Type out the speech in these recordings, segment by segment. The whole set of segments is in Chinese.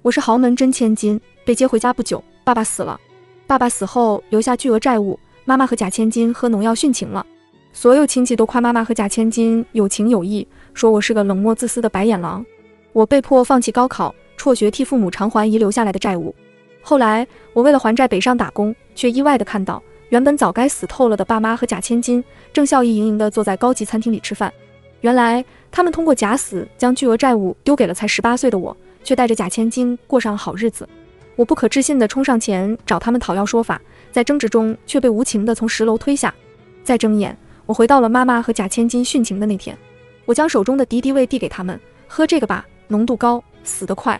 我是豪门真千金，被接回家不久，爸爸死了。爸爸死后留下巨额债务，妈妈和贾千金喝农药殉情了。所有亲戚都夸妈妈和贾千金有情有义，说我是个冷漠自私的白眼狼。我被迫放弃高考，辍学替父母偿还遗留下来的债务。后来我为了还债北上打工，却意外地看到原本早该死透了的爸妈和贾千金正笑意盈盈地坐在高级餐厅里吃饭。原来他们通过假死将巨额债务丢给了才18岁的我，却带着贾千金过上了好日子。我不可置信地冲上前找他们讨要说法，在争执中却被无情地从10楼推下。再睁眼，我回到了妈妈和贾千金殉情的那天。我将手中的敌敌畏递给他们，喝这个吧，浓度高，死得快。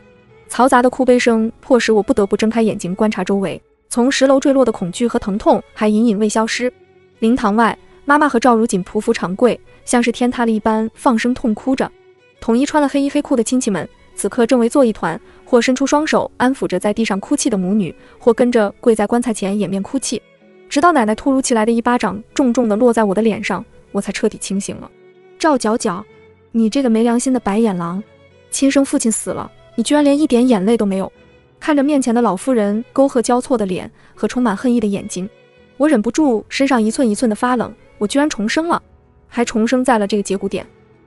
嘈杂的哭悲声迫使我不得不睁开眼睛观察周围，从10楼坠落的恐惧和疼痛还隐隐未消失。灵堂外，妈妈和赵如锦匍匐长跪，像是天塌了一般放声痛哭着。统一穿了黑衣黑裤的亲戚们此刻正围坐一团，或伸出双手安抚着在地上哭泣的母女，或跟着跪在棺材前掩面哭泣。直到奶奶突如其来的一巴掌重重地落在我的脸上，我才彻底清醒了。赵角角，你这个没良心的白眼狼，亲生父亲死了，你居然连一点眼泪都没有。看着面前的老妇人沟壑交错的脸和充满恨意的眼睛，我忍不住身上一寸一寸的发冷。我居然重生了，还重生在了这个节骨点。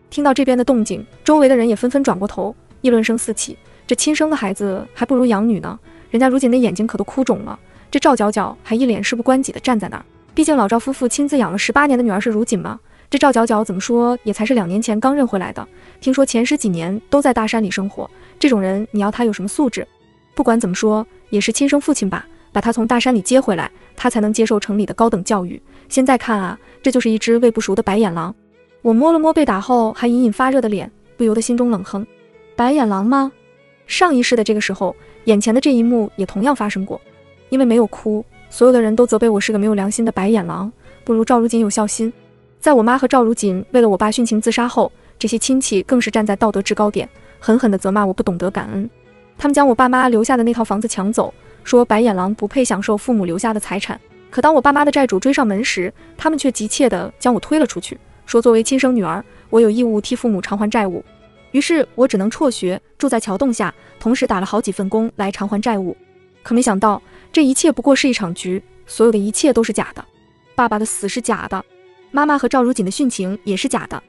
听到这边的动静，周围的人也纷纷转过头，议论声四起。这亲生的孩子还不如养女呢，人家如锦的眼睛可都哭肿了，这赵角角还一脸事不关己的站在那儿。毕竟老赵夫妇亲自养了18年的女儿是如锦嘛，这赵角角怎么说也才是2年前刚认回来的，听说前10几年都在大山里生活，这种人你要他有什么素质？不管怎么说也是亲生父亲吧，把他从大山里接回来，他才能接受城里的高等教育。现在看啊，这就是一只喂不熟的白眼狼。我摸了摸被打后还隐隐发热的脸，不由得心中冷哼，白眼狼吗？上一世的这个时候，眼前的这一幕也同样发生过。因为没有哭，所有的人都责备我是个没有良心的白眼狼，不如赵如锦有孝心。在我妈和赵如锦为了我爸殉情自杀后，这些亲戚更是站在道德制高点，狠狠地责骂我不懂得感恩。他们将我爸妈留下的那套房子抢走，说白眼狼不配享受父母留下的财产。可当我爸妈的债主追上门时，他们却急切地将我推了出去，说作为亲生女儿，我有义务替父母偿还债务。于是我只能辍学，住在桥洞下，同时打了好几份工来偿还债务。可没想到，这一切不过是一场局，所有的一切都是假的。爸爸的死是假的，妈妈和赵如锦的殉情也是假的。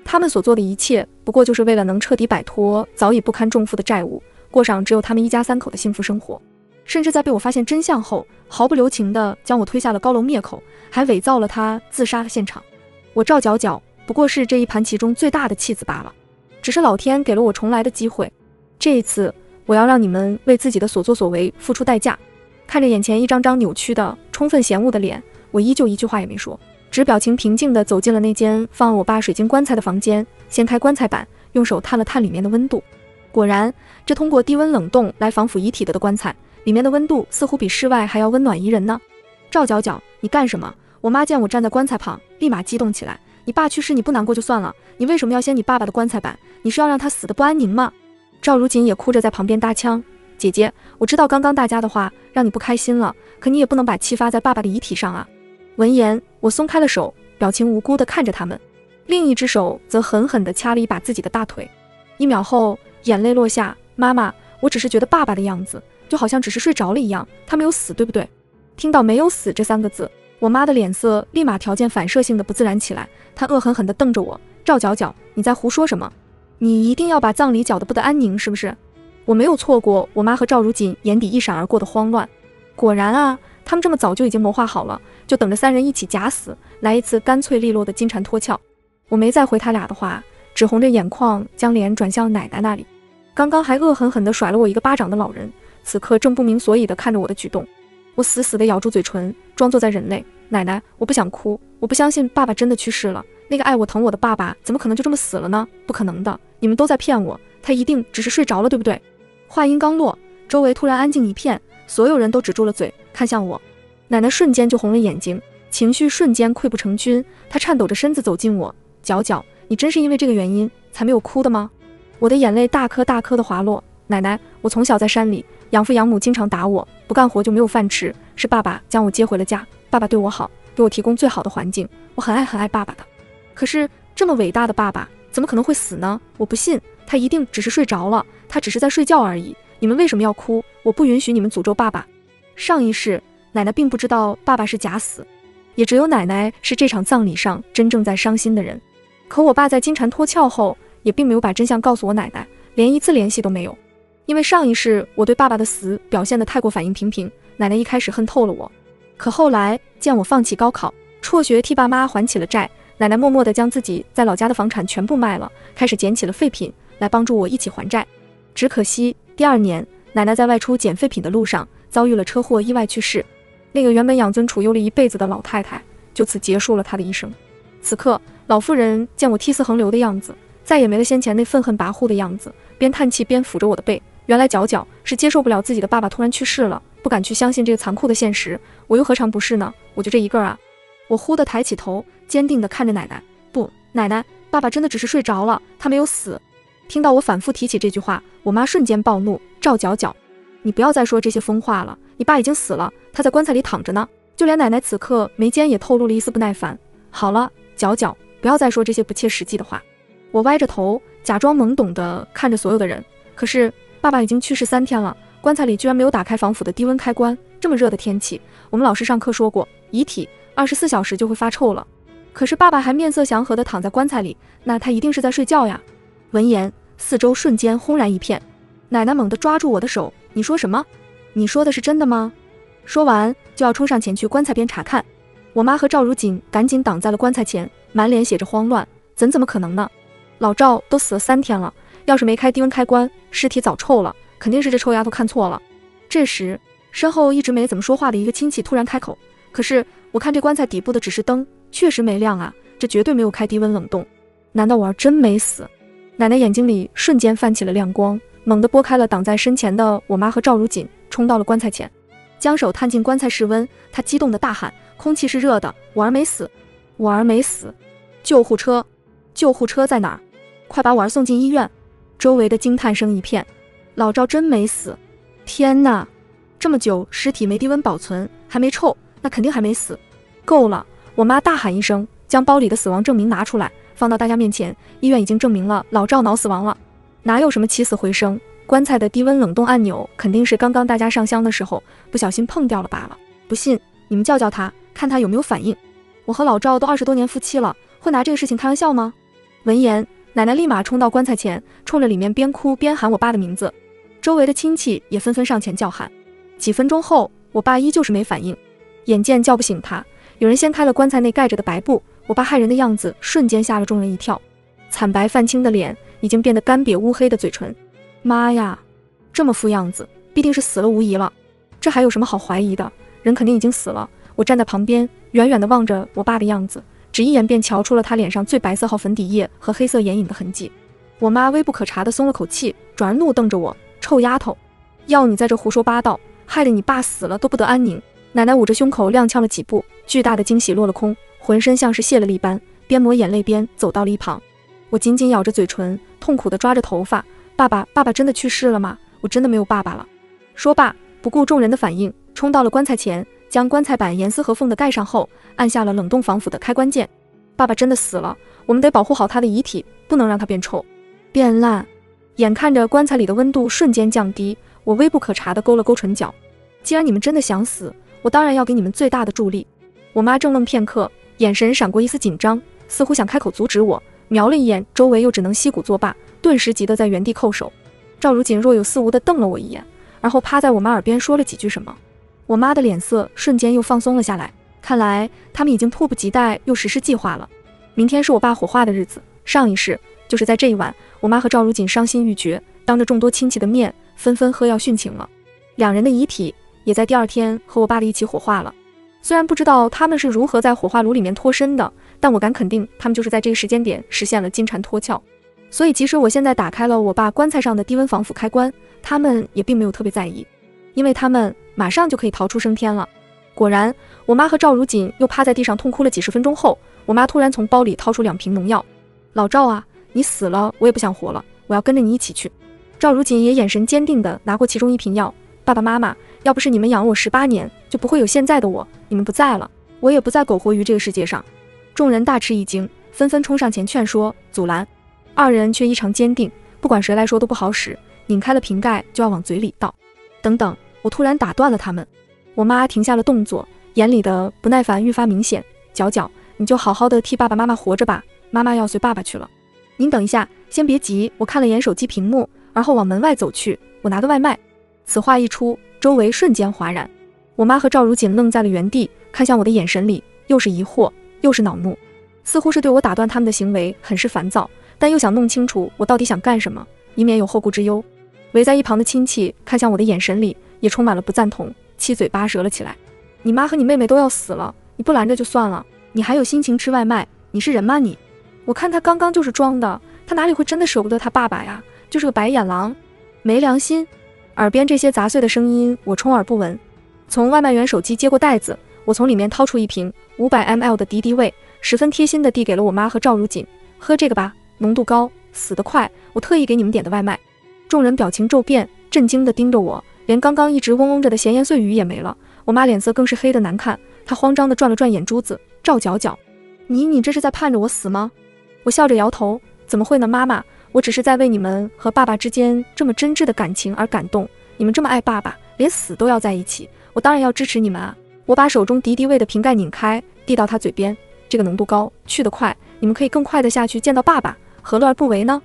他们所做的一切，不过就是为了能彻底摆脱早已不堪重负的债务，过上只有他们一家3口的幸福生活。甚至在被我发现真相后，毫不留情地将我推下了高楼灭口，还伪造了他自杀的现场。我赵角角不过是这一盘棋中最大的弃子罢了，只是老天给了我重来的机会。这一次，我要让你们为自己的所作所为付出代价。看着眼前一张张扭曲的、充分嫌恶的脸，我依旧一句话也没说，只表情平静地走进了那间放了我爸水晶棺材的房间，掀开棺材板，用手探了探里面的温度。果然，这通过低温冷冻来防腐遗体的棺材，里面的温度似乎比室外还要温暖宜人呢。赵角角，你干什么？我妈见我站在棺材旁，立马激动起来。你爸去世你不难过就算了，你为什么要掀你爸爸的棺材板？你是要让他死得不安宁吗？赵如锦也哭着在旁边搭腔，姐姐，我知道刚刚大家的话让你不开心了，可你也不能把气发在爸爸的遗体上啊。闻言，我松开了手，表情无辜地看着他们，另一只手则狠狠地掐了一把自己的大腿。1秒后，眼泪落下，妈妈，我只是觉得爸爸的样子就好像只是睡着了一样，他没有死，对不对？听到没有死这3个字，我妈的脸色立马条件反射性的不自然起来，她恶狠狠地瞪着我，赵角角，你在胡说什么？你一定要把葬礼搅得不得安宁是不是？我没有错过我妈和赵如锦眼底一闪而过的慌乱。果然啊，他们这么早就已经谋划好了，就等着3人一起假死，来一次干脆利落的金蝉脱壳。我没再回他俩的话，只红着眼眶将脸转向奶奶那里。刚刚还恶狠狠地甩了我一个巴掌的老人，此刻正不明所以地看着我的举动。我死死地咬住嘴唇，装作在忍泪。奶奶，我不想哭，我不相信爸爸真的去世了，那个爱我疼我的爸爸怎么可能就这么死了呢？不可能的，你们都在骗我，他一定只是睡着了，对不对？话音刚落，周围突然安静一片，所有人都止住了嘴，看向我。奶奶瞬间就红了眼睛，情绪瞬间溃不成军，她颤抖着身子走近我，角角，你真是因为这个原因才没有哭的吗？我的眼泪大颗大颗的滑落。奶奶，我从小在山里，养父养母经常打我，不干活就没有饭吃，是爸爸将我接回了家，爸爸对我好，给我提供最好的环境，我很爱爸爸的。可是这么伟大的爸爸怎么可能会死呢？我不信，他一定只是睡着了，他只是在睡觉而已，你们为什么要哭？我不允许你们诅咒爸爸。上一世，奶奶并不知道爸爸是假死，也只有奶奶是这场葬礼上真正在伤心的人。可我爸在金蝉脱壳后，也并没有把真相告诉我奶奶，连一次联系都没有。因为上一世我对爸爸的死表现得太过反应平平，奶奶一开始恨透了我。可后来见我放弃高考，辍学替爸妈还起了债，奶奶默默地将自己在老家的房产全部卖了，开始捡起了废品来帮助我一起还债。只可惜第2年，奶奶在外出捡废品的路上遭遇了车祸，意外去世。那个原本养尊处优了一辈子的老太太，就此结束了她的一生。此刻，老妇人见我涕泗横流的样子，再也没了先前那愤恨跋扈的样子，边叹气边抚着我的背。原来角角是接受不了自己的爸爸突然去世了，不敢去相信这个残酷的现实。我又何尝不是呢？我就这一个啊！我忽地抬起头，坚定地看着奶奶。不，奶奶，爸爸真的只是睡着了，他没有死。听到我反复提起这句话，我妈瞬间暴怒：赵角角，你不要再说这些疯话了，你爸已经死了，他在棺材里躺着呢。就连奶奶此刻眉间也透露了一丝不耐烦。好了，角角，不要再说这些不切实际的话。我歪着头，假装懵懂地看着所有的人。可是爸爸已经去世3天了，棺材里居然没有打开防腐的低温开关。这么热的天气，我们老师上课说过，遗体24小时就会发臭了。可是爸爸还面色祥和地躺在棺材里，那他一定是在睡觉呀。闻言，四周瞬间轰然一片。奶奶猛地抓住我的手：你说什么？你说的是真的吗？说完就要冲上前去棺材边查看。我妈和赵如锦赶紧挡在了棺材前，满脸写着慌乱。怎么可能呢？老赵都死了3天了，要是没开低温开关，尸体早臭了，肯定是这臭丫头看错了。这时，身后一直没怎么说话的一个亲戚突然开口：可是我看这棺材底部的指示灯确实没亮啊，这绝对没有开低温冷冻。难道我儿真没死？奶奶眼睛里瞬间泛起了亮光，猛地拨开了挡在身前的我妈和赵如锦，冲到了棺材前，将手探进棺材室温。她激动地大喊：空气是热的，我儿没死，我儿没死！救护车，救护车在哪儿？快把我儿送进医院！周围的惊叹声一片。老赵真没死！天哪，这么久尸体没低温保存，还没臭，那肯定还没死。够了！我妈大喊一声，将包里的死亡证明拿出来，放到大家面前。医院已经证明了老赵脑死亡了，哪有什么起死回生？棺材的低温冷冻按钮肯定是刚刚大家上香的时候不小心碰掉了罢了。不信你们叫叫他，看他有没有反应。我和老赵都20多年夫妻了，会拿这个事情开玩笑吗？闻言，奶奶立马冲到棺材前，冲着里面边哭边喊我爸的名字。周围的亲戚也纷纷上前叫喊。几分钟后，我爸依旧是没反应。眼见叫不醒他，有人掀开了棺材内盖着的白布，我爸骇人的样子瞬间吓了众人一跳。惨白泛青的脸已经变得干瘪乌黑的嘴唇。妈呀，这么副样子，必定是死了无疑了。这还有什么好怀疑的？人肯定已经死了。我站在旁边，远远地望着我爸的样子，只一眼便瞧出了他脸上最白色号粉底液和黑色眼影的痕迹。我妈微不可察地松了口气，转而怒瞪着我：臭丫头，要你在这胡说八道，害得你爸死了都不得安宁。奶奶捂着胸口踉跄了几步，巨大的惊喜落了空，浑身像是泄了力般，边抹眼泪边走到了一旁。我紧紧咬着嘴唇，痛苦地抓着头发：爸爸真的去世了吗？我真的没有爸爸了。说罢，不顾众人的反应，冲到了棺材前，将棺材板严丝合缝地盖上后，按下了冷冻防腐的开关键。爸爸真的死了，我们得保护好他的遗体，不能让他变臭变烂。眼看着棺材里的温度瞬间降低，我微不可察地勾了勾唇角。既然你们真的想死，我当然要给你们最大的助力。我妈怔愣片刻，眼神闪过一丝紧张，似乎想开口阻止我，瞄了一眼周围，又只能息鼓作罢，顿时急得在原地叩首。赵如锦若有似无地瞪了我一眼，而后趴在我妈耳边说了几句什么。我妈的脸色瞬间又放松了下来，看来他们已经迫不及待又实施计划了。明天是我爸火化的日子，上一世就是在这一晚，我妈和赵如锦伤心欲绝，当着众多亲戚的面纷纷喝药殉情了。两人的遗体也在第2天和我爸的一起火化了。虽然不知道他们是如何在火化炉里面脱身的，但我敢肯定他们就是在这个时间点实现了金蝉脱壳。所以即使我现在打开了我爸棺材上的低温防腐开关，他们也并没有特别在意，因为他们马上就可以逃出升天了。果然，我妈和赵如锦又趴在地上痛哭了几十分钟后，我妈突然从包里掏出2瓶农药。老赵啊，你死了我也不想活了，我要跟着你一起去。赵如锦也眼神坚定地拿过其中1瓶药。爸爸妈妈，要不是你们养我18年，就不会有现在的我，你们不在了，我也不再苟活于这个世界上。众人大吃一惊，纷纷冲上前劝说阻拦。2人却异常坚定，不管谁来说都不好使，拧开了瓶盖就要往嘴里倒。等等，我突然打断了他们。我妈停下了动作，眼里的不耐烦愈发明显。角角，你就好好的替爸爸妈妈活着吧，妈妈要随爸爸去了。您等一下，先别急。我看了眼手机屏幕，而后往门外走去。我拿个外卖。此话一出，周围瞬间哗然。我妈和赵如锦愣在了原地，看向我的眼神里又是疑惑又是恼怒，似乎是对我打断他们的行为很是烦躁，但又想弄清楚我到底想干什么，以免有后顾之忧。围在一旁的亲戚看向我的眼神里也充满了不赞同，七嘴八舌了起来。你妈和你妹妹都要死了，你不拦着就算了，你还有心情吃外卖？你是人吗你？我看他刚刚就是装的，他哪里会真的舍不得他爸爸呀？就是个白眼狼，没良心。耳边这些杂碎的声音我充耳不闻。从外卖员手机接过袋子，我从里面掏出一瓶500 ml 的敌敌畏，十分贴心地递给了我妈和赵如锦。喝这个吧，浓度高，死得快，我特意给你们点的外卖。众人表情骤变，震惊地盯着我，连刚刚一直嗡嗡着的闲言碎语也没了。我妈脸色更是黑得难看，她慌张地转了转眼珠子。赵角角，你这是在盼着我死吗？我笑着摇头，怎么会呢，妈妈，我只是在为你们和爸爸之间这么真挚的感情而感动。你们这么爱爸爸，连死都要在一起，我当然要支持你们啊。我把手中敌敌畏的瓶盖拧开，递到他嘴边。这个浓度高，去得快，你们可以更快地下去见到爸爸，何乐而不为呢？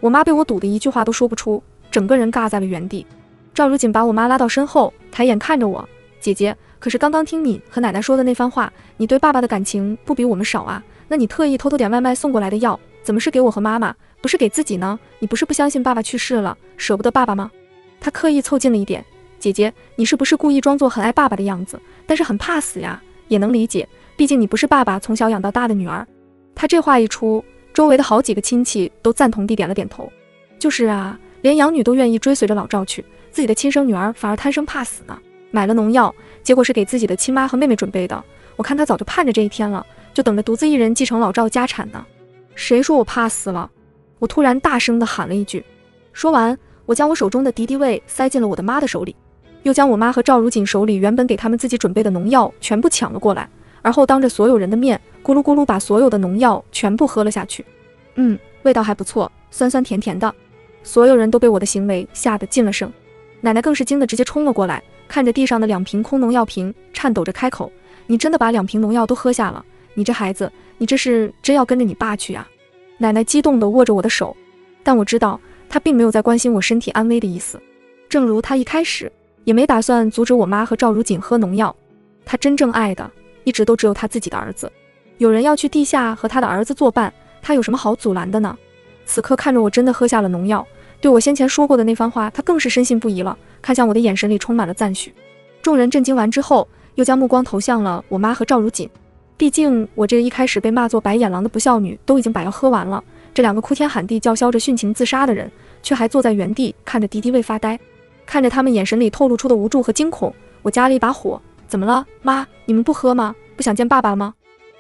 我妈被我堵得一句话都说不出，整个人尬在了原地。赵如锦把我妈拉到身后，抬眼看着我，姐姐，可是刚刚听你和奶奶说的那番话，你对爸爸的感情不比我们少啊，那你特意偷偷点外卖送过来的药，怎么是给我和妈妈，不是给自己呢？你不是不相信爸爸去世了，舍不得爸爸吗？她刻意凑近了一点，姐姐，你是不是故意装作很爱爸爸的样子，但是很怕死呀？也能理解，毕竟你不是爸爸从小养到大的女儿。她这话一出，周围的好几个亲戚都赞同地点了点头。就是啊，连养女都愿意追随着老赵去，自己的亲生女儿反而贪生怕死呢。买了农药，结果是给自己的亲妈和妹妹准备的。我看她早就盼着这一天了，就等着独自一人继承老赵家产呢。谁说我怕死了？我突然大声地喊了一句。说完，我将我手中的敌敌畏塞进了我的妈的手里，又将我妈和赵如锦手里原本给他们自己准备的农药全部抢了过来，而后当着所有人的面咕噜咕噜把所有的农药全部喝了下去。味道还不错，酸酸甜甜的。所有人都被我的行为吓得噤了声，奶奶更是惊得直接冲了过来，看着地上的2瓶空农药瓶，颤抖着开口：你真的把2瓶农药都喝下了？你这孩子，你这是真要跟着你爸去啊？奶奶激动地握着我的手，但我知道她并没有在关心我身体安危的意思，正如她一开始也没打算阻止我妈和赵如锦喝农药。她真正爱的一直都只有她自己的儿子，有人要去地下和她的儿子作伴，她有什么好阻拦的呢？此刻看着我真的喝下了农药，对我先前说过的那番话，她更是深信不疑了，看向我的眼神里充满了赞许。众人震惊完之后，又将目光投向了我妈和赵如锦。毕竟我这个一开始被骂作白眼狼的不孝女都已经把药喝完了，这2个哭天喊地叫嚣着殉情自杀的人，却还坐在原地看着敌敌畏发呆。看着他们眼神里透露出的无助和惊恐，我加了一把火：怎么了，妈？你们不喝吗？不想见爸爸吗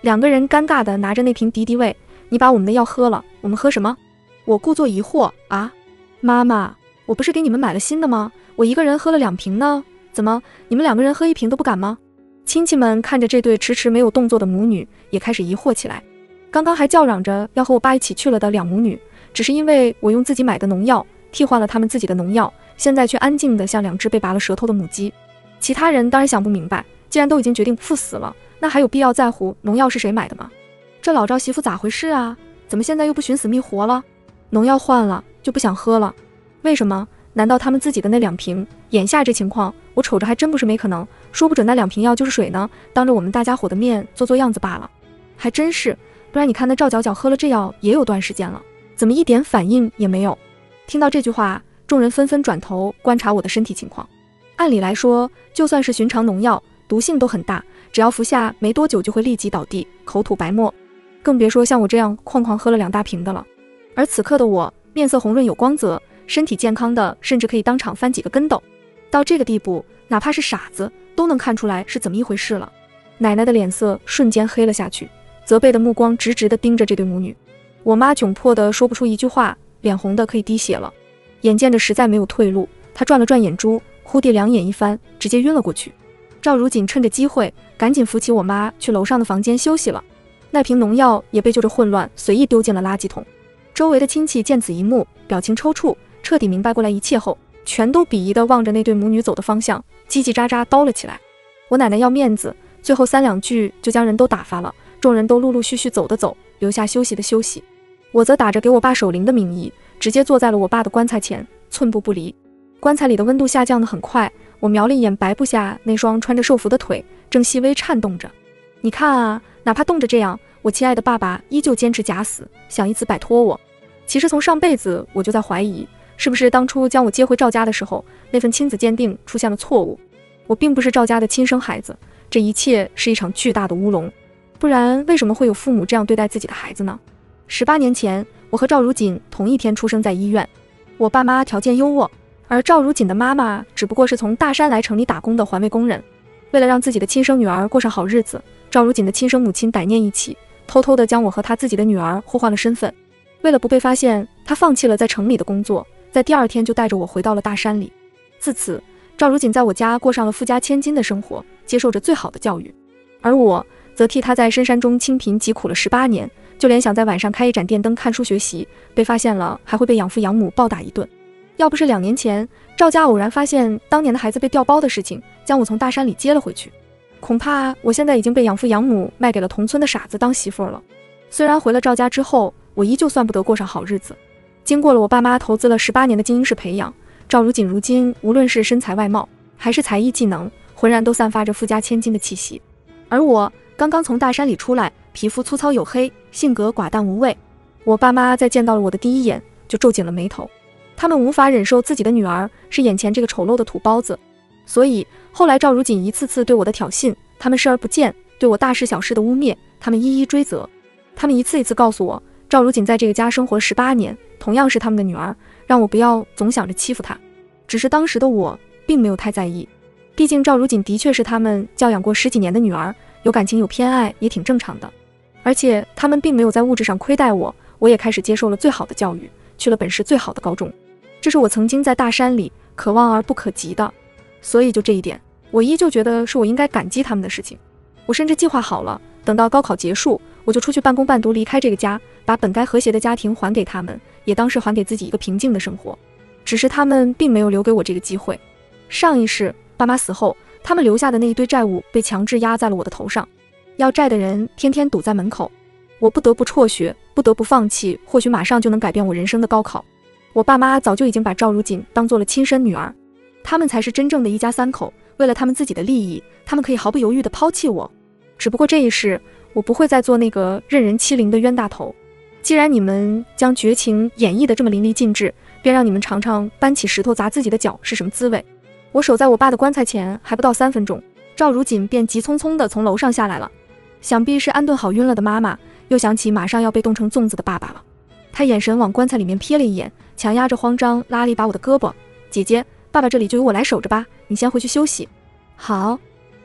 ？2个人尴尬地拿着那瓶敌敌畏：你把我们的药喝了，我们喝什么？我故作疑惑：啊，妈妈，我不是给你们买了新的吗？我一个人喝了2瓶呢，怎么你们2个人喝1瓶都不敢吗？亲戚们看着这对迟迟没有动作的母女，也开始疑惑起来。刚刚还叫嚷着要和我爸一起去了的2母女，只是因为我用自己买的农药替换了他们自己的农药，现在却安静地像2只被拔了舌头的母鸡。其他人当然想不明白，既然都已经决定赴死了，那还有必要在乎农药是谁买的吗？这老赵媳妇咋回事啊？怎么现在又不寻死觅活了？农药换了就不想喝了？为什么？难道他们自己的那2瓶？眼下这情况，我瞅着还真不是没可能，说不准那2瓶药就是水呢，当着我们大家伙的面做样子罢了。还真是，不然你看那赵角角喝了这药也有段时间了，怎么一点反应也没有？听到这句话，众人纷纷转头观察我的身体情况。按理来说，就算是寻常农药，毒性都很大，只要服下没多久就会立即倒地，口吐白沫，更别说像我这样哐哐喝了2大瓶的了。而此刻的我，面色红润有光泽，身体健康的甚至可以当场翻几个跟斗。到这个地步，哪怕是傻子都能看出来是怎么一回事了。奶奶的脸色瞬间黑了下去，责备的目光直直地盯着这对母女。我妈窘迫的说不出一句话，脸红的可以滴血了。眼见着实在没有退路，她转了转眼珠，忽地两眼一翻，直接晕了过去。赵如锦趁着机会赶紧扶起我妈去楼上的房间休息了。那瓶农药也被就着混乱随意丢进了垃圾桶。周围的亲戚见此一幕，表情抽搐，彻底明白过来一切后，全都鄙夷地望着那对母女走的方向，叽叽喳喳叨了起来。我奶奶要面子，最后3两句就将人都打发了，众人都陆陆续续走的走，留下休息的休息。我则打着给我爸守灵的名义，直接坐在了我爸的棺材前，寸步不离。棺材里的温度下降得很快，我瞄了一眼白布下那双穿着寿服的腿，正细微颤动着。你看啊，哪怕冻着这样，我亲爱的爸爸依旧坚持假死，想以此摆脱我。其实从上辈子我就在怀疑，是不是当初将我接回赵家的时候，那份亲子鉴定出现了错误。我并不是赵家的亲生孩子，这一切是一场巨大的乌龙。不然为什么会有父母这样对待自己的孩子呢？18年前，我和赵如锦同一天出生在医院。我爸妈条件优渥，而赵如锦的妈妈只不过是从大山来城里打工的环卫工人。为了让自己的亲生女儿过上好日子，赵如锦的亲生母亲歹念一起，偷偷地将我和她自己的女儿互换了身份。为了不被发现，她放弃了在城里的工作，在第2天就带着我回到了大山里。自此，赵如锦在我家过上了富家千金的生活，接受着最好的教育。而我则替她在深山中清贫疾苦了18年，就连想在晚上开一盏电灯看书学习，被发现了还会被养父养母暴打一顿。要不是2年前赵家偶然发现当年的孩子被调包的事情，将我从大山里接了回去，恐怕我现在已经被养父养母卖给了同村的傻子当媳妇了。虽然回了赵家之后，我依旧算不得过上好日子。经过了我爸妈投资了18年的精英式培养，赵如锦如今无论是身材外貌还是才艺技能，浑然都散发着富家千金的气息。而我刚刚从大山里出来，皮肤粗糙黝黑，性格寡淡无味。我爸妈在见到了我的第一眼就皱紧了眉头，他们无法忍受自己的女儿是眼前这个丑陋的土包子。所以后来赵如锦一次次对我的挑衅，他们视而不见，对我大事小事的污蔑，他们一一追责。他们一次一次告诉我，赵如锦在这个家生活了18年，同样是他们的女儿，让我不要总想着欺负她。只是当时的我并没有太在意，毕竟赵如锦的确是他们教养过10几年的女儿，有感情有偏爱也挺正常的。而且他们并没有在物质上亏待我，我也开始接受了最好的教育，去了本市最好的高中，这是我曾经在大山里可望而不可及的。所以就这一点，我依旧觉得是我应该感激他们的事情。我甚至计划好了，等到高考结束，我就出去半工半读离开这个家，把本该和谐的家庭还给他们，也当是还给自己一个平静的生活。只是他们并没有留给我这个机会。上一世爸妈死后，他们留下的那一堆债务被强制压在了我的头上，要债的人天天堵在门口，我不得不辍学，不得不放弃或许马上就能改变我人生的高考。我爸妈早就已经把赵如锦当做了亲生女儿，他们才是真正的一家3口，为了他们自己的利益，他们可以毫不犹豫地抛弃我。只不过这一世，我不会再做那个任人欺凌的冤大头。既然你们将绝情演绎得这么淋漓尽致，便让你们尝尝搬起石头砸自己的脚是什么滋味。我守在我爸的棺材前还不到3分钟，赵如锦便急匆匆地从楼上下来了。想必是安顿好晕了的妈妈，又想起马上要被冻成粽子的爸爸了。他眼神往棺材里面瞥了一眼，强压着慌张拉了一把我的胳膊，姐姐，爸爸这里就由我来守着吧，你先回去休息。好。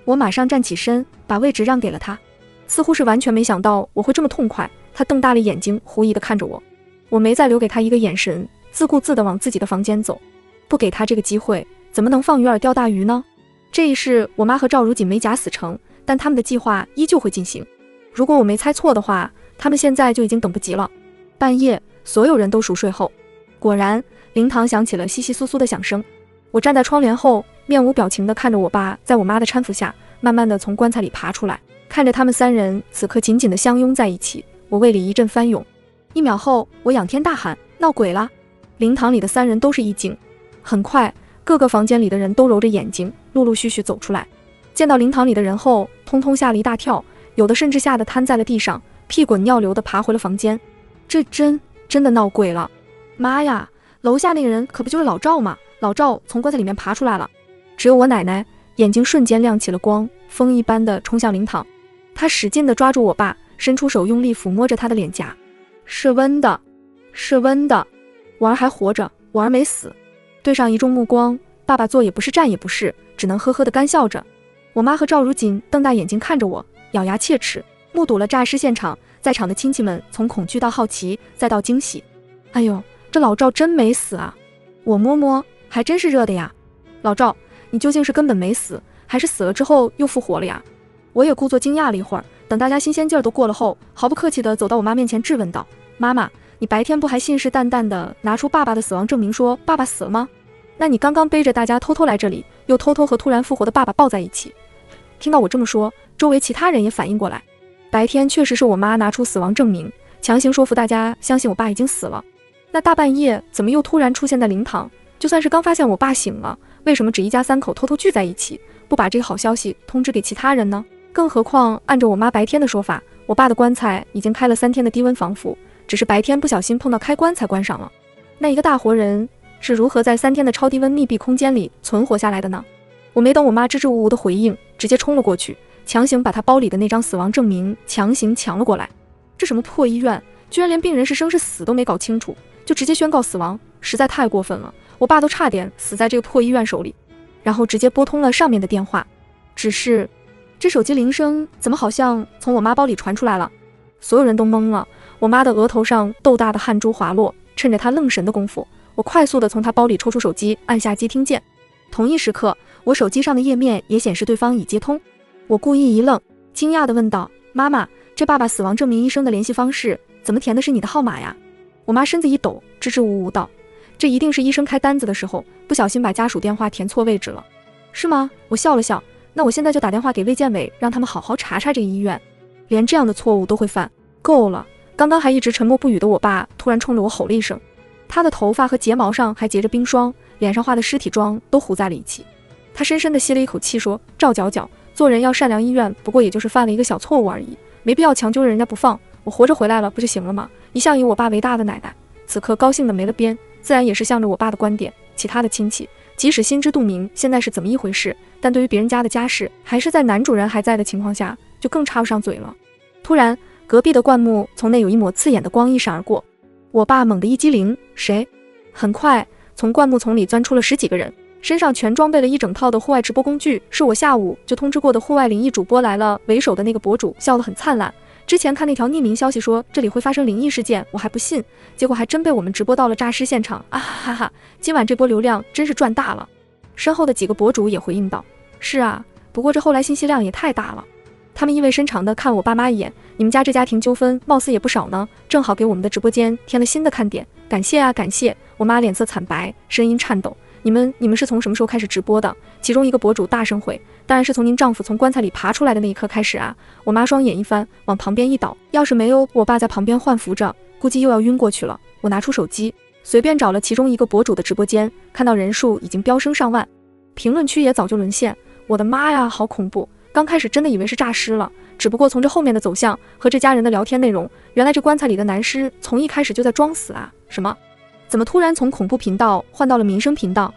我马上站起身，把位置让给了他。似乎是完全没想到我会这么痛快，他瞪大了眼睛，狐疑地看着我。我没再留给他一个眼神，自顾自地往自己的房间走。不给他这个机会，怎么能放鱼饵钓大鱼呢？这一世我妈和赵如锦没假死成，但他们的计划依旧会进行。如果我没猜错的话，他们现在就已经等不及了。半夜，所有人都熟睡后，果然灵堂响起了窸窸窣窣的响声。我站在窗帘后，面无表情地看着我爸在我妈的搀扶下慢慢地从棺材里爬出来，看着他们3人此刻紧紧地相拥在一起，我胃里一阵翻涌。1秒后，我仰天大喊：闹鬼了！灵堂里的3人都是一惊。很快，各个房间里的人都揉着眼睛，陆陆续续走出来。见到灵堂里的人后，通通吓了一大跳，有的甚至吓得瘫在了地上，屁滚尿流地爬回了房间。这真的闹鬼了！妈呀，楼下那个人可不就是老赵吗？老赵从棺材里面爬出来了。只有我奶奶眼睛瞬间亮起了光，风一般的冲向灵堂。她使劲地抓住我爸，伸出手用力抚摸着他的脸颊。是温的，是温的，我儿还活着，我儿没死。对上一众目光，爸爸坐也不是站也不是，只能呵呵地干笑着。我妈和赵如锦瞪大眼睛看着我，咬牙切齿，目睹了诈尸现场。在场的亲戚们从恐惧到好奇，再到惊喜。哎呦，这老赵真没死啊！我摸摸，还真是热的呀。老赵，你究竟是根本没死，还是死了之后又复活了呀？我也故作惊讶了一会儿，等大家新鲜劲儿都过了后，毫不客气地走到我妈面前质问道：妈妈，你白天不还信誓旦旦的拿出爸爸的死亡证明说爸爸死了吗？那你刚刚背着大家偷偷来这里，又偷偷和突然复活的爸爸抱在一起。听到我这么说，周围其他人也反应过来，白天确实是我妈拿出死亡证明，强行说服大家相信我爸已经死了。那大半夜怎么又突然出现在灵堂？就算是刚发现我爸醒了，为什么只一家三口偷偷聚在一起，不把这个好消息通知给其他人呢？更何况按照我妈白天的说法，我爸的棺材已经开了3天的低温防腐，只是白天不小心碰到开关才关上了。那一个大活人是如何在3天的超低温密闭空间里存活下来的呢？我没等我妈支支吾吾的回应，直接冲了过去，强行把她包里的那张死亡证明强行抢了过来。这什么破医院，居然连病人是生是死都没搞清楚，就直接宣告死亡，实在太过分了。我爸都差点死在这个破医院手里。然后直接拨通了上面的电话，只是这手机铃声怎么好像从我妈包里传出来了？所有人都懵了，我妈的额头上豆大的汗珠滑落，趁着她愣神的功夫，我快速的从她包里抽出手机，按下接听键。同一时刻，我手机上的页面也显示对方已接通。我故意一愣，惊讶地问道：妈妈，这爸爸死亡证明医生的联系方式怎么填的是你的号码呀？我妈身子一抖，支支吾吾道：这一定是医生开单子的时候不小心把家属电话填错位置了。是吗？我笑了笑，那我现在就打电话给卫健委，让他们好好查查这个医院。连这样的错误都会犯，够了。刚刚还一直沉默不语的我爸突然冲着我吼了一声，他的头发和睫毛上还结着冰霜，脸上画的尸体妆都糊在了一起。他深深地吸了一口气说：赵角角，做人要善良，医院不过也就是犯了一个小错误而已，没必要强揪着人家不放，我活着回来了不就行了吗？一向以我爸为大的奶奶此刻高兴的没了边，自然也是向着我爸的观点。其他的亲戚即使心知肚明现在是怎么一回事，但对于别人家的家事，还是在男主人还在的情况下，就更插不上嘴了。突然，隔壁的灌木从内有一抹刺眼的光一闪而过，我爸猛地一激灵，谁？很快，从灌木丛里钻出了10几个人，身上全装备了一整套的户外直播工具，是我下午就通知过的户外灵异主播来了为首的那个博主，笑得很灿烂。之前看那条匿名消息说这里会发生灵异事件，我还不信，结果还真被我们直播到了诈尸现场啊哈哈！今晚这波流量真是赚大了。身后的几个博主也回应道：是啊，不过这后来信息量也太大了。他们意味深长地看我爸妈一眼，你们家这家庭纠纷貌似也不少呢，正好给我们的直播间添了新的看点，感谢啊感谢。我妈脸色惨白，声音颤抖：你们是从什么时候开始直播的？其中一个博主大声回：当然是从您丈夫从棺材里爬出来的那一刻开始啊。我妈双眼一翻，往旁边一倒，要是没有我爸在旁边换扶着，估计又要晕过去了。我拿出手机，随便找了其中一个博主的直播间，看到人数已经飙升上万，评论区也早就沦陷。我的妈呀，好恐怖！刚开始真的以为是诈尸了，只不过从这后面的走向和这家人的聊天内容，原来这棺材里的男尸从一开始就在装死啊！什么？怎么突然从恐怖频道换到了民生频道？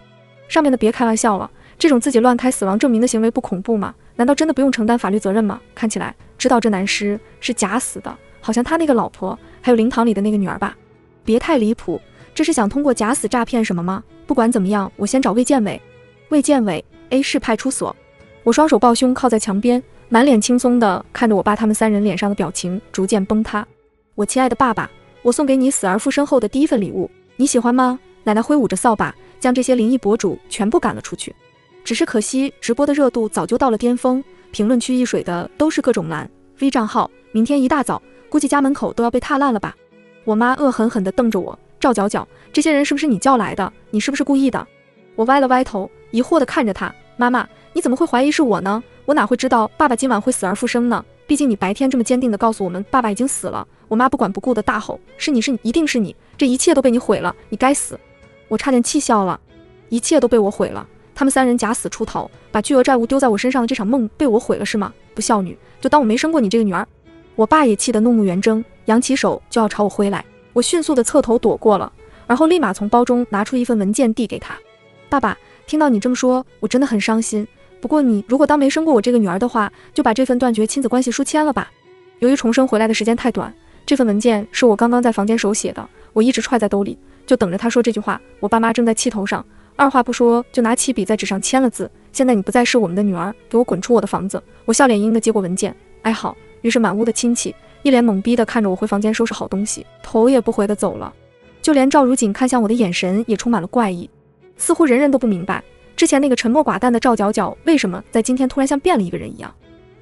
上面的别开玩笑了，这种自己乱开死亡证明的行为不恐怖吗？难道真的不用承担法律责任吗？看起来知道这男尸是假死的，好像他那个老婆还有灵堂里的那个女儿吧。别太离谱，这是想通过假死诈骗什么吗？不管怎么样，我先找卫健委。卫健委 A 市派出所。我双手抱胸靠在墙边，满脸轻松地看着我爸他们3人脸上的表情逐渐崩塌。我亲爱的爸爸，我送给你死而复生后的第一份礼物，你喜欢吗？奶奶挥舞着扫把，将这些灵异博主全部赶了出去。只是可惜直播的热度早就到了巅峰，评论区一水的都是各种蓝 V 账号，明天一大早估计家门口都要被踏烂了吧。我妈恶狠狠地瞪着我，赵角角，这些人是不是你叫来的？你是不是故意的？我歪了歪头，疑惑地看着他，妈妈，你怎么会怀疑是我呢？我哪会知道爸爸今晚会死而复生呢？毕竟你白天这么坚定地告诉我们爸爸已经死了。我妈不管不顾地大吼：是你，一定是你，这一切都被你毁了，你该死！我差点气笑了，一切都被我毁了。他们3人假死出逃，把巨额债务丢在我身上的这场梦被我毁了是吗？不孝女，就当我没生过你这个女儿！我爸也气得怒目圆睁，扬起手就要朝我挥来，我迅速地侧头躲过了，而后立马从包中拿出一份文件递给他。爸爸，听到你这么说，我真的很伤心。不过你如果当没生过我这个女儿的话，就把这份断绝亲子关系书签了吧。由于重生回来的时间太短，这份文件是我刚刚在房间手写的，我一直揣在兜里，就等着他说这句话。我爸妈正在气头上，二话不说就拿起笔在纸上签了字。现在你不再是我们的女儿，给我滚出我的房子！我笑脸盈盈地接过文件，哀嚎。于是满屋的亲戚一脸懵逼地看着我回房间收拾好东西，头也不回地走了。就连赵如锦看向我的眼神也充满了怪异，似乎人人都不明白之前那个沉默寡淡的赵角角为什么在今天突然像变了一个人一样。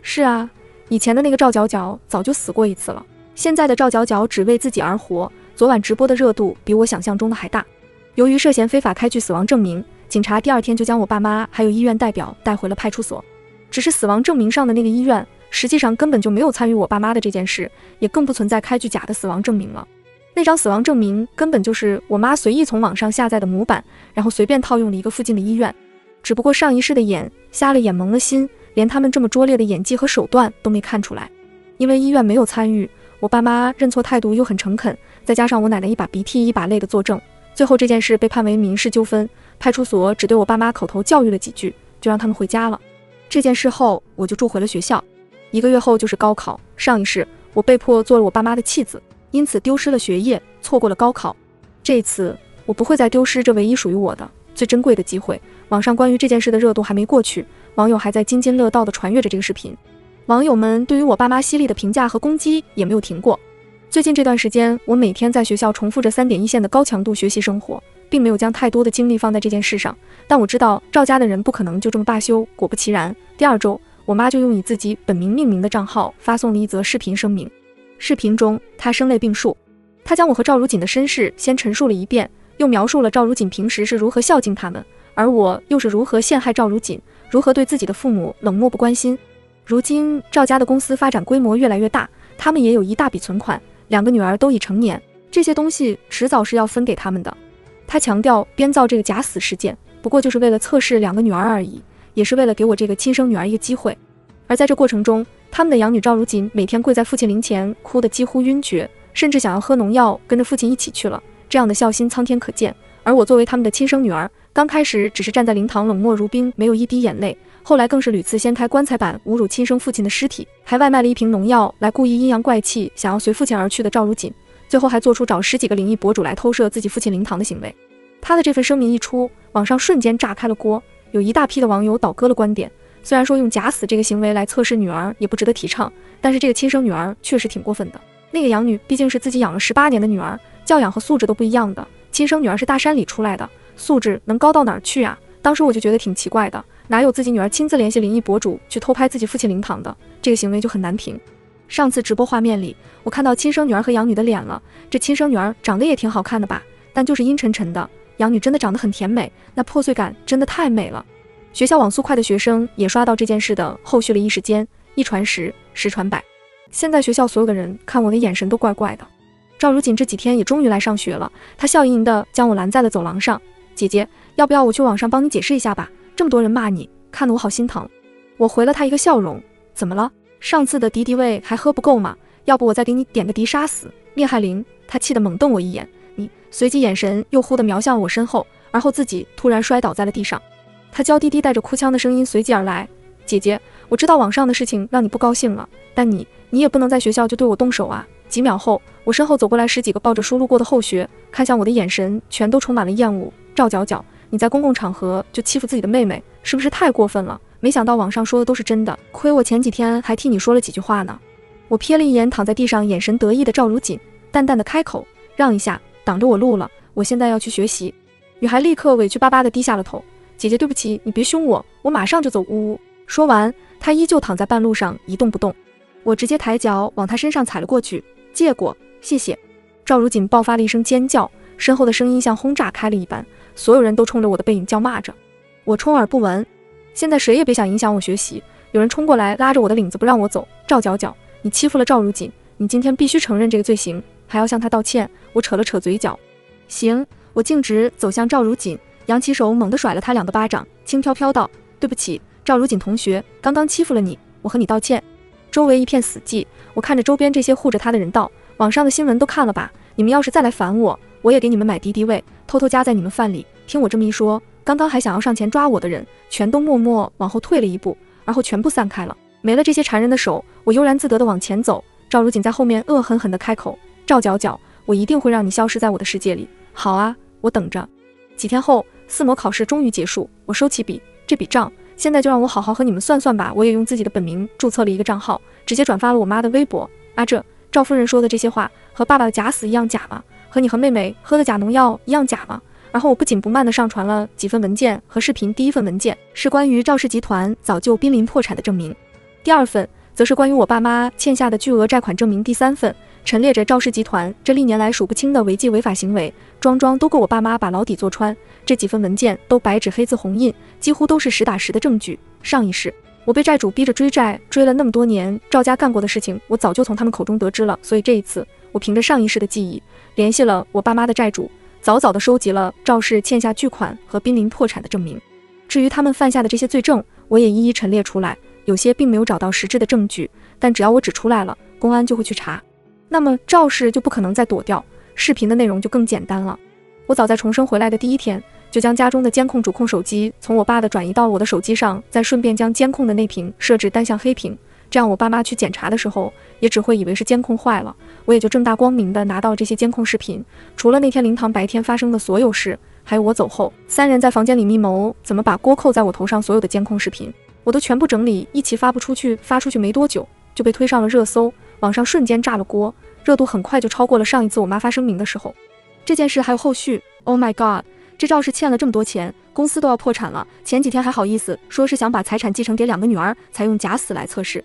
是啊，以前的那个赵角角早就死过一次了，现在的赵角角只为自己而活，昨晚直播的热度比我想象中的还大。由于涉嫌非法开具死亡证明，警察第二天就将我爸妈还有医院代表带回了派出所。只是死亡证明上的那个医院，实际上根本就没有参与我爸妈的这件事，也更不存在开具假的死亡证明了。那张死亡证明根本就是我妈随意从网上下载的模板，然后随便套用了一个附近的医院。只不过上一世的眼瞎了眼蒙了心，连他们这么拙劣的演技和手段都没看出来。因为医院没有参与，我爸妈认错态度又很诚恳，再加上我奶奶一把鼻涕一把泪的作证，最后这件事被判为民事纠纷，派出所只对我爸妈口头教育了几句，就让他们回家了。这件事后我就住回了学校。1个月后就是高考，上一世我被迫做了我爸妈的弃子，因此丢失了学业，错过了高考。这一次我不会再丢失这唯一属于我的最珍贵的机会。网上关于这件事的热度还没过去，网友还在津津乐道地传阅着这个视频。网友们对于我爸妈犀利的评价和攻击也没有停过。最近这段时间，我每天在学校重复着3点一线的高强度学习生活，并没有将太多的精力放在这件事上。但我知道赵家的人不可能就这么罢休。果不其然，第2周，我妈就用以自己本名命名的账号发送了一则视频声明。视频中，她声泪并述，她将我和赵如锦的身世先陈述了一遍，又描述了赵如锦平时是如何孝敬他们，而我又是如何陷害赵如锦，如何对自己的父母冷漠不关心。如今赵家的公司发展规模越来越大，他们也有一大笔存款，2个女儿都已成年，这些东西迟早是要分给他们的。他强调编造这个假死事件不过就是为了测试2个女儿而已，也是为了给我这个亲生女儿一个机会。而在这过程中，他们的养女赵如锦每天跪在父亲灵前，哭得几乎晕厥，甚至想要喝农药跟着父亲一起去了，这样的孝心苍天可见。而我作为他们的亲生女儿，刚开始只是站在灵堂冷漠如冰，没有一滴眼泪，后来更是屡次掀开棺材板侮辱亲生父亲的尸体，还外卖了1瓶农药来故意阴阳怪气，想要随父亲而去的赵如锦，最后还做出找10几个灵异博主来偷摄自己父亲灵堂的行为。他的这份声明一出，网上瞬间炸开了锅，有一大批的网友倒戈了观点。虽然说用假死这个行为来测试女儿也不值得提倡，但是这个亲生女儿确实挺过分的。那个养女毕竟是自己养了18年的女儿，教养和素质都不一样的，亲生女儿是大山里出来的，素质能高到哪儿去啊？当时我就觉得挺奇怪的，哪有自己女儿亲自联系灵异博主去偷拍自己父亲灵堂的，这个行为就很难评。上次直播画面里，我看到亲生女儿和养女的脸了，这亲生女儿长得也挺好看的吧，但就是阴沉沉的，养女真的长得很甜美，那破碎感真的太美了。学校网速快的学生也刷到这件事的后续了，一时间一传十，十传百。现在学校所有的人看我的眼神都怪怪的。赵如锦这几天也终于来上学了，她笑盈盈地将我拦在了走廊上，姐姐，要不要我去网上帮你解释一下吧？这么多人骂你，看得我好心疼。我回了她一个笑容，怎么了？上次的敌敌畏还喝不够吗？要不我再给你点个敌杀死灭害灵。她气得猛瞪我一眼，你，随即眼神又忽地瞄向我身后，而后自己突然摔倒在了地上。她娇滴滴带着哭腔的声音随即而来，姐姐，我知道网上的事情让你不高兴了，但你也不能在学校就对我动手啊。几秒后，我身后走过来10几个抱着书路过的后学，看向我的眼神全都充满了厌恶。赵角角，你在公共场合就欺负自己的妹妹，是不是太过分了？没想到网上说的都是真的，亏我前几天还替你说了几句话呢。我瞥了一眼躺在地上眼神得意的赵如锦，淡淡的开口，让一下，挡着我路了，我现在要去学习。女孩立刻委屈巴巴的低下了头，姐姐对不起，你别凶我，我马上就走。呜呜。说完，她依旧躺在半路上一动不动。我直接抬脚往她身上踩了过去，借过，谢谢。赵如锦爆发了一声尖叫，身后的声音像轰炸开了一般，所有人都冲着我的背影叫骂着。我充耳不闻，现在谁也别想影响我学习。有人冲过来拉着我的领子不让我走，赵角角，你欺负了赵如锦，你今天必须承认这个罪行，还要向她道歉。我扯了扯嘴角，行。我径直走向赵如锦，扬起手猛地甩了她2个巴掌，轻飘飘道，对不起，赵如锦同学，刚刚欺负了你，我和你道歉。周围一片死寂，我看着周边这些护着他的人道，网上的新闻都看了吧，你们要是再来烦我，我也给你们买敌敌畏，偷偷加在你们饭里。听我这么一说，刚刚还想要上前抓我的人全都默默往后退了一步，而后全部散开了。没了这些缠人的手，我悠然自得地往前走。赵如锦在后面恶狠狠地开口，赵角角，我一定会让你消失在我的世界里。好啊，我等着。几天后，4模考试终于结束，我收起笔，这笔账现在就让我好好和你们算算吧。我也用自己的本名注册了一个账号，直接转发了我妈的微博。啊，这赵夫人说的这些话和爸爸的假死一样假吗？和你和妹妹喝的假农药一样假吗？然后我不紧不慢地上传了几份文件和视频。第一份文件是关于赵氏集团早就濒临破产的证明，第二份则是关于我爸妈欠下的巨额债款证明第3份，陈列着赵氏集团这历年来数不清的违纪违法行为，桩桩都够我爸妈把牢底坐穿。这几份文件都白纸黑字红印，几乎都是实打实的证据。上一世我被债主逼着追债，追了那么多年，赵家干过的事情我早就从他们口中得知了，所以这一次我凭着上一世的记忆联系了我爸妈的债主，早早地收集了赵氏欠下巨款和濒临破产的证明。至于他们犯下的这些罪证，我也一一陈列出来，有些并没有找到实质的证据，但只要我指出来了，公安就会去查。那么赵氏就不可能再躲掉，视频的内容就更简单了。我早在重生回来的第1天，就将家中的监控主控手机从我爸的转移到我的手机上，再顺便将监控的内屏设置单向黑屏，这样我爸妈去检查的时候也只会以为是监控坏了，我也就正大光明的拿到这些监控视频。除了那天灵堂白天发生的所有事，还有我走后3人在房间里密谋怎么把锅扣在我头上所有的监控视频，我都全部整理一起发布出去。发出去没多久就被推上了热搜，网上瞬间炸了锅，热度很快就超过了上一次我妈发声明的时候。这件事还有后续 ，Oh my god， 这赵氏欠了这么多钱，公司都要破产了，前几天还好意思说是想把财产继承给2个女儿，才用假死来测试。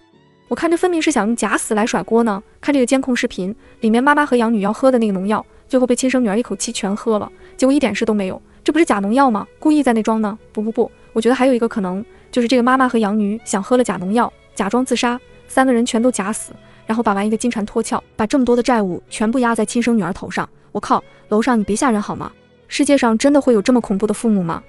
我看这分明是想用假死来甩锅呢。看这个监控视频里面妈妈和养女要喝的那个农药，最后被亲生女儿一口气全喝了，结果一点事都没有，这不是假农药吗？故意在内装呢？不，我觉得还有一个可能，就是这个妈妈和养女想喝了假农药，假装自杀，3个人全都假死，然后把玩一个金蝉脱壳，把这么多的债务全部压在亲生女儿头上。我靠，楼上你别吓人好吗？世界上真的会有这么恐怖的父母吗？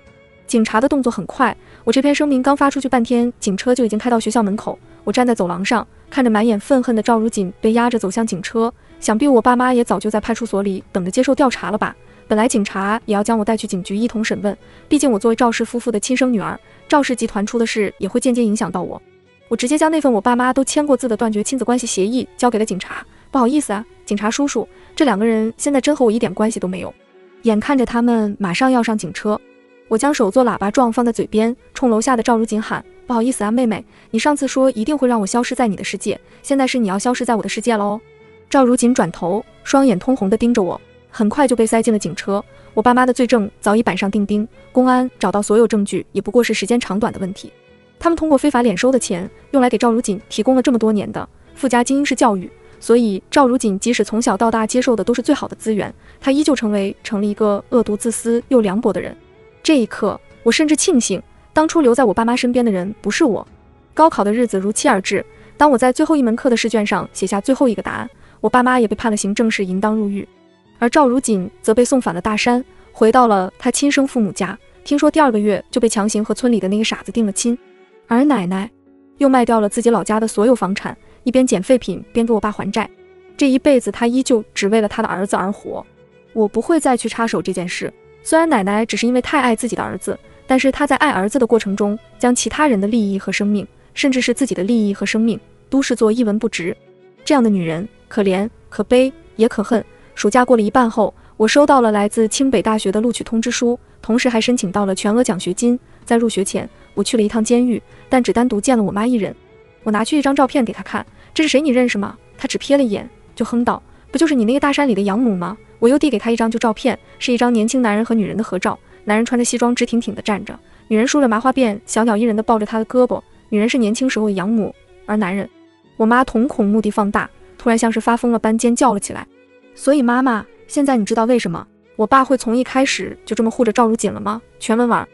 警察的动作很快，我这篇声明刚发出去半天，警车就已经开到学校门口。我站在走廊上，看着满眼愤恨的赵如锦被押着走向警车，想必我爸妈也早就在派出所里等着接受调查了吧。本来警察也要将我带去警局一同审问，毕竟我作为赵氏夫妇的亲生女儿，赵氏集团出的事也会间接影响到我。我直接将那份我爸妈都签过字的断绝亲子关系协议交给了警察。不好意思啊，警察叔叔，这2个人现在真和我一点关系都没有。眼看着他们马上要上警车，我将手做喇叭状放在嘴边，冲楼下的赵如锦喊：不好意思啊，妹妹，你上次说一定会让我消失在你的世界，现在是你要消失在我的世界了哦。赵如锦转头，双眼通红地盯着我，很快就被塞进了警车。我爸妈的罪证早已板上钉钉，公安找到所有证据也不过是时间长短的问题。他们通过非法敛收的钱，用来给赵如锦提供了这么多年的附加精英式教育，所以赵如锦即使从小到大接受的都是最好的资源，她依旧成了一个恶毒自私又凉薄的人。这一刻，我甚至庆幸当初留在我爸妈身边的人不是我。高考的日子如期而至，当我在最后一门课的试卷上写下最后一个答案，我爸妈也被判了刑，正式淫荡入狱，而赵如锦则被送返了大山，回到了他亲生父母家。听说第2个月就被强行和村里的那个傻子定了亲，而奶奶又卖掉了自己老家的所有房产，一边捡废品边给我爸还债。这一辈子他依旧只为了他的儿子而活。我不会再去插手这件事，虽然奶奶只是因为太爱自己的儿子，但是她在爱儿子的过程中，将其他人的利益和生命，甚至是自己的利益和生命，都视作一文不值。这样的女人，可怜、可悲，也可恨。暑假过了一半后，我收到了来自清北大学的录取通知书，同时还申请到了全额奖学金。在入学前，我去了一趟监狱，但只单独见了我妈一人。我拿去一张照片给她看，这是谁你认识吗？她只瞥了一眼，就哼道：不就是你那个大山里的养母吗？我又递给她一张旧照片，是一张年轻男人和女人的合照，男人穿着西装直挺挺地站着，女人梳着麻花辫，小鸟依人地抱着他的胳膊。女人是年轻时候的养母，而男人……我妈瞳孔目的放大，突然像是发疯了般尖叫了起来。所以妈妈，现在你知道为什么我爸会从一开始就这么护着赵如锦了吗？全文完。